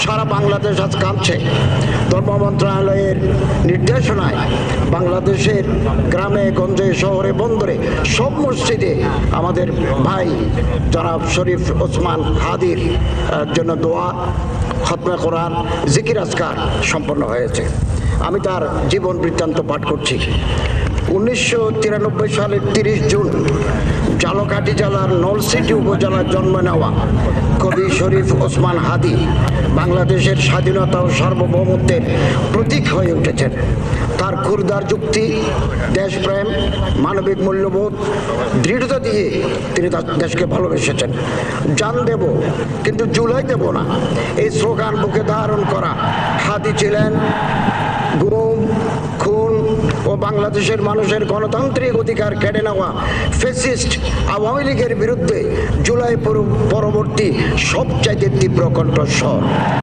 সারা বাংলাদেশ আজ কাঁপছে। ধর্ম মন্ত্রণালয়ের নির্দেশনায় বাংলাদেশের গ্রামে গঞ্জে শহরে বন্দরে সব মসজিদে আমাদের ভাই জনাব শরীফ ওসমান হাদির জন্য দোয়া, খতমে কোরআন, জিকির আজকার সম্পন্ন হয়েছে। আমি তার জীবন বৃত্তান্ত পাঠ করছি। 1993 সালের 30 জুন ঝালকাঠি জেলার নলছিটি উপজেলার জন্ম নেওয়া কবি শরীফ ওসমান হাদি বাংলাদেশের স্বাধীনতা ও সার্বভৌমত্বের প্রতীক হয়ে উঠেছেন। তার ক্ষুরদার যুক্তি, দেশপ্রেম, মানবিক মূল্যবোধ, দৃঢ়তা দিয়ে তিনি তার দেশকে ভালোবেসেছেন। জান দেব কিন্তু জুলাই দেব না, এই স্লোগান বুকে ধারণ করা হাদি ছিলেন গুম, খুন ও বাংলাদেশের মানুষের গণতান্ত্রিক অধিকার কেড়ে নেওয়া ফ্যাসিস্ট আওয়ামী লীগের বিরুদ্ধে জুলাই পরবর্তী সবচাইতে তীব্র কণ্ঠস্বর।